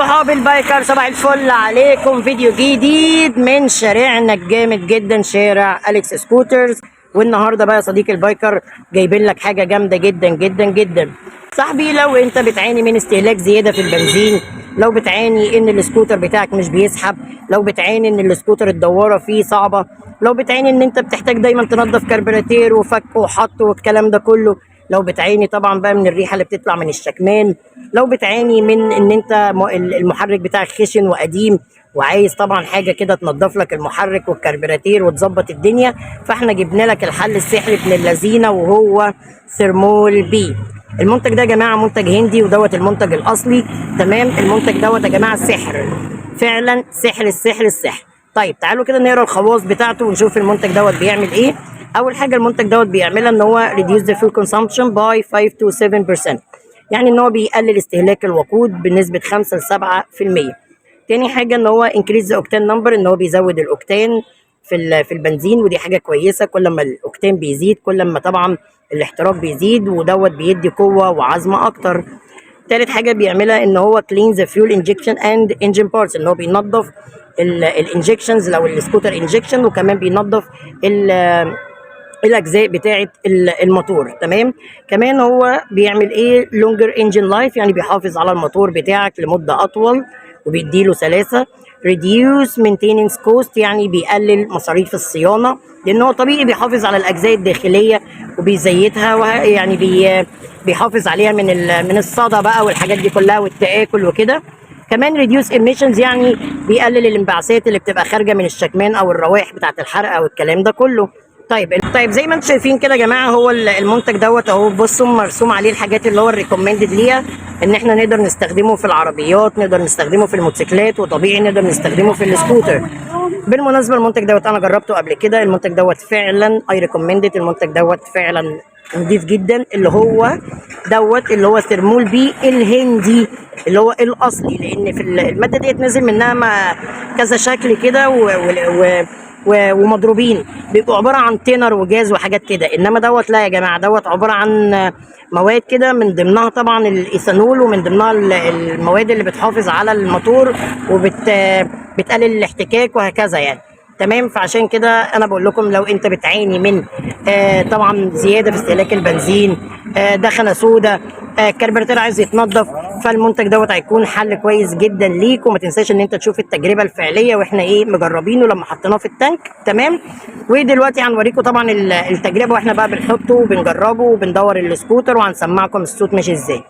صحاب البايكر صباح الفل عليكم. فيديو جديد من شارعنا الجامد جدا، شارع أليكس سكوترز. والنهارده بقى يا صديقي البايكر جايبين لك حاجه جامده جدا جدا جدا. صاحبي، لو انت بتعاني من استهلاك زياده في البنزين، لو بتعاني ان السكوتر بتاعك مش بيسحب، لو بتعاني ان السكوتر الدواره فيه صعبه، لو بتعاني ان انت بتحتاج دايما تنظف كربوراتير وفك وحط والكلام ده كله، لو بتعاني طبعا بقى من الريحه اللي بتطلع من الشكمان، لو بتعاني من ان انت المحرك بتاعك خشن وقديم وعايز طبعا حاجه كده تنظف لك المحرك والكربوراتير وتظبط الدنيا، فاحنا جبنا لك الحل السحري ابن اللذينه وهو ثرمول بي. المنتج ده يا جماعه منتج هندي ودوت المنتج الاصلي. تمام، المنتج دوت يا جماعه سحر، فعلا سحر السحر السحر. طيب تعالوا كده نقرا الخواص بتاعته ونشوف المنتج دوت بيعمل ايه. اول حاجه المنتج دوت بيعملها ان هو reduce the fuel consumption by 5 to 7%، يعني ان هو بيقلل استهلاك الوقود بنسبه 5 ل 7%. تاني حاجه ان هو increase the octane number، ان هو بيزود الاوكتان في البنزين، ودي حاجه كويسه. كل ما الاوكتان بيزيد كل ما طبعا الاحتراق بيزيد، ودوت بيدي قوه وعزمه اكتر. تالت حاجه بيعملها ان هو clean the fuel injection and engine parts، ان هو بينظف الانجكشنز لو السكوتر انجكشن، وكمان بينظف الاجزاء بتاعه الموتور. تمام، كمان هو بيعمل ايه لونجر انجن لايف، يعني بيحافظ على الموتور بتاعك لمده اطول وبيديله سلاسه. ريديوس مينتيننس كوست، يعني بيقلل مصاريف الصيانه، لان هو طبيعي بيحافظ على الاجزاء الداخليه وبيزيتها، يعني بيحافظ عليها من الصدى بقى والحاجات دي كلها والتآكل وكده. كمان ريديوس ايميشنز، يعني بيقلل الانبعاثات اللي بتبقى خارجه من الشكمان او الروائح بتاعه الحرق او الكلام ده كله. طيب زي ما انتم شايفين كده يا جماعه، هو المنتج دوت اهو، بصوا مرسوم عليه الحاجات اللي هو الريكومندد ليها، ان احنا نقدر نستخدمه في العربيات، نقدر نستخدمه في الموتوسيكلات، وطبيعي نقدر نستخدمه في السكوتر. بالمناسبه المنتج دوت انا جربته قبل كده، المنتج دوت فعلا اي ريكومندد، المنتج دوت فعلا نضيف جدا. اللي هو ثرمول بي الهندي اللي هو الاصلي، لان في الماده ديت نازل منها كذا شكل كده ومضروبين، بيبقوا عباره عن تينر وجاز وحاجات كده. انما دوت لا يا جماعه، دوت عباره عن مواد كده، من ضمنها طبعا الايثانول، ومن ضمنها المواد اللي بتحافظ على الموتور وبتقلل الاحتكاك وهكذا يعني. تمام، فعشان كده انا بقول لكم لو انت بتعاني من طبعا زياده في استهلاك البنزين، دخنه سودا، الكربوراتير عايز يتنضف، فالمنتج دوت هيكون حل كويس جدا ليك. وما تنساش ان انت تشوف التجربه الفعليه واحنا مجربينه لما حطيناه في التانك. تمام، ودلوقتي هنوريكم طبعا التجربه واحنا بقى بنحطه وبنجربه وبندور السكوتر، وهنسمعكم الصوت ماشي ازاي.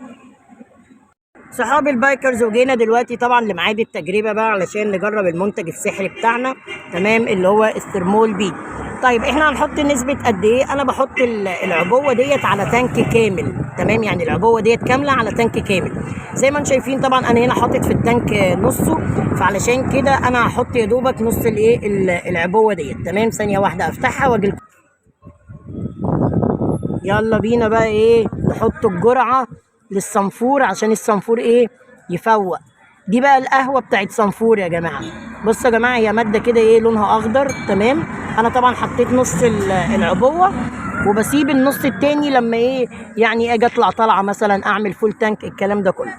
صحاب البايكرز، وجينا دلوقتي طبعا لميعاد التجربه بقى علشان نجرب المنتج السحري بتاعنا. تمام، اللي هو الثرمول بي. طيب احنا هنحط نسبه قد ايه؟ انا بحط العبوه ديت على تانك كامل. تمام، يعني العبوه ديت كامله على تانك كامل. زي ما انتم شايفين طبعا انا هنا حاطط في التانك نصه، فعلشان كده انا هحط يا دوبك نص العبوه ديت. تمام، ثانيه واحده افتحها واجي. يلا بينا بقى نحط الجرعه للصنفور عشان الصنفور يفوق. دي بقى القهوه بتاعت صنفور يا جماعه. بصوا يا جماعه، هي ماده كده لونها اخضر. تمام، انا طبعا حطيت نص العبوه، وبسيب النص التاني لما يعني اجي اطلع طلعه مثلا اعمل فول تانك الكلام ده كله.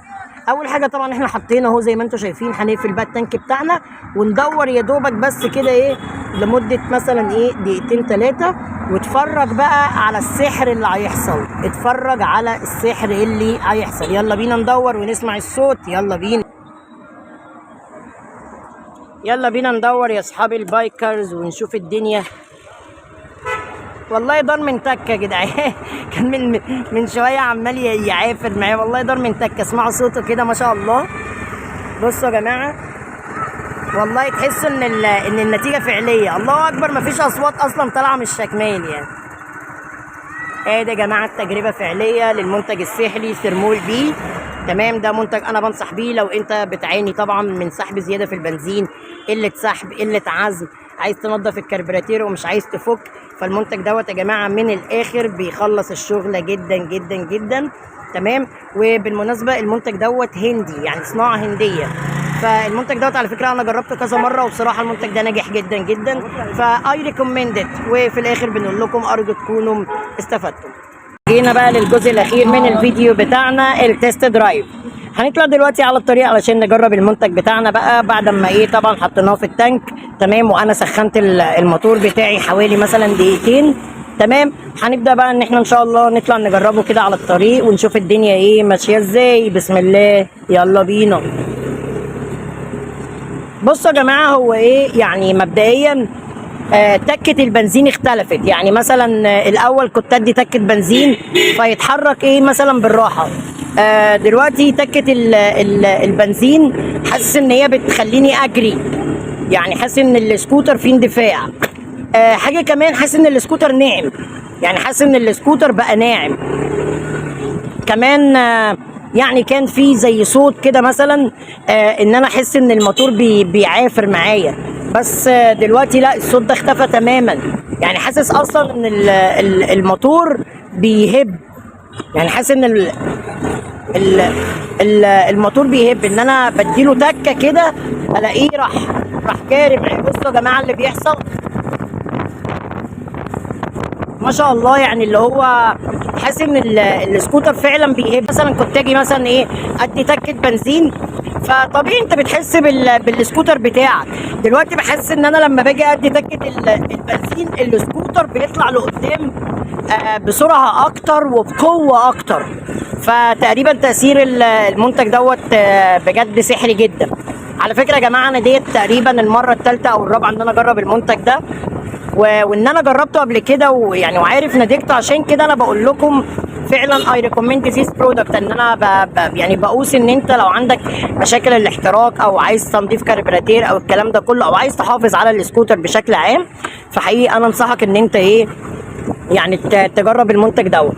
اول حاجه طبعا احنا حطينا اهو زي ما انتم شايفين، هنقفل بقى التانك بتاعنا وندور يا دوبك بس كده لمده مثلا دقيقتين 3، واتفرج بقى على السحر اللي هيحصل. اتفرج على السحر اللي هيحصل. يلا بينا ندور ونسمع الصوت. يلا بينا ندور يا اصحاب البايكرز ونشوف الدنيا. والله دار من تكه يا جدعان. كان من شويه عمال يعافر معايا، والله دار من تكه. اسمعوا صوته كده ما شاء الله. بصوا يا جماعه، والله تحسوا ان النتيجه فعليه. الله اكبر، مفيش اصوات اصلا طالعه من الشكمان يعني. ده يا جماعه التجربه فعليه للمنتج السحري ثرمول بي. تمام، ده منتج انا بنصح بيه لو انت بتعاني طبعا من سحب زياده في البنزين، قله سحب، قله عزم، عايز تنظف الكربوراتير ومش عايز تفك، فالمنتج دوت يا جماعه من الاخر بيخلص الشغله جدا جدا جدا. تمام، وبالمناسبه المنتج دوت هندي، يعني صناعه هنديه. فالمنتج دوت على فكره انا جربته كذا مره، وبصراحه المنتج ده ناجح جدا جدا، فاي ريكومندد. وفي الاخر بنقول لكم ارجو تكونوا استفدتم. جينا بقى للجزء الاخير من الفيديو بتاعنا، التست درايف. هنطلع دلوقتي على الطريق علشان نجرب المنتج بتاعنا بقى بعد ما ايه طبعا حطيناه في التانك. تمام. وانا سخنت الموتور بتاعي حوالي مثلا دقيقتين. تمام. هنبدا بقى ان احنا ان شاء الله نطلع نجربه كده على الطريق ونشوف الدنيا ايه ماشيه ازاي. بسم الله، يلا بينا. بصوا يا جماعه، هو ايه يعني مبدئيا تكة البنزين اختلفت. يعني مثلا الاول كنت ادي تكة بنزين فيتحرك ايه مثلا بالراحة. دلوقتي تكة البنزين حاسس ان هي بتخليني اجري، يعني حاسس ان السكوتر فيه اندفاع. حاجة كمان حاسس ان السكوتر ناعم، يعني حاسس ان السكوتر بقى ناعم كمان. يعني كان في زي صوت كده مثلا ان انا احس ان الموتور بيعافر معايا، بس دلوقتي لا، الصوت ده اختفى تماما. يعني حاسس اصلا ان الموتور بيهب، يعني حاسس ان الموتور بيهب، ان انا بديله تكه كده الاقيه راح كارب. بصوا يا جماعه اللي بيحصل ما شاء الله، يعني اللي هو حاسس ان السكوتر فعلا بيهب. مثلا كنت اجي مثلا ايه ادي تكه بنزين، فطبيعي انت بتحس بالسكوتر بتاعك. دلوقتي بحس ان انا لما باجي ادي تكه البنزين السكوتر بيطلع لقدام بسرعه اكتر وبقوه اكتر. فتقريبا تاثير المنتج دوت بجد سحري جدا. على فكره يا جماعه، انا ديت تقريبا المره الثالثه او الرابعه ان انا اجرب المنتج ده، وان انا جربته قبل كده ويعني وعارف نتيجته. عشان كده انا بقول لكم فعلا اي ريكومند ذيس برودكت. ان انا يعني بقوس ان انت لو عندك مشاكل الاحتراق او عايز تنظيف كاربراتير او الكلام ده كله، او عايز تحافظ على السكوتر بشكل عام، فحقيقي انا انصحك ان انت ايه يعني تجرب المنتج دوت.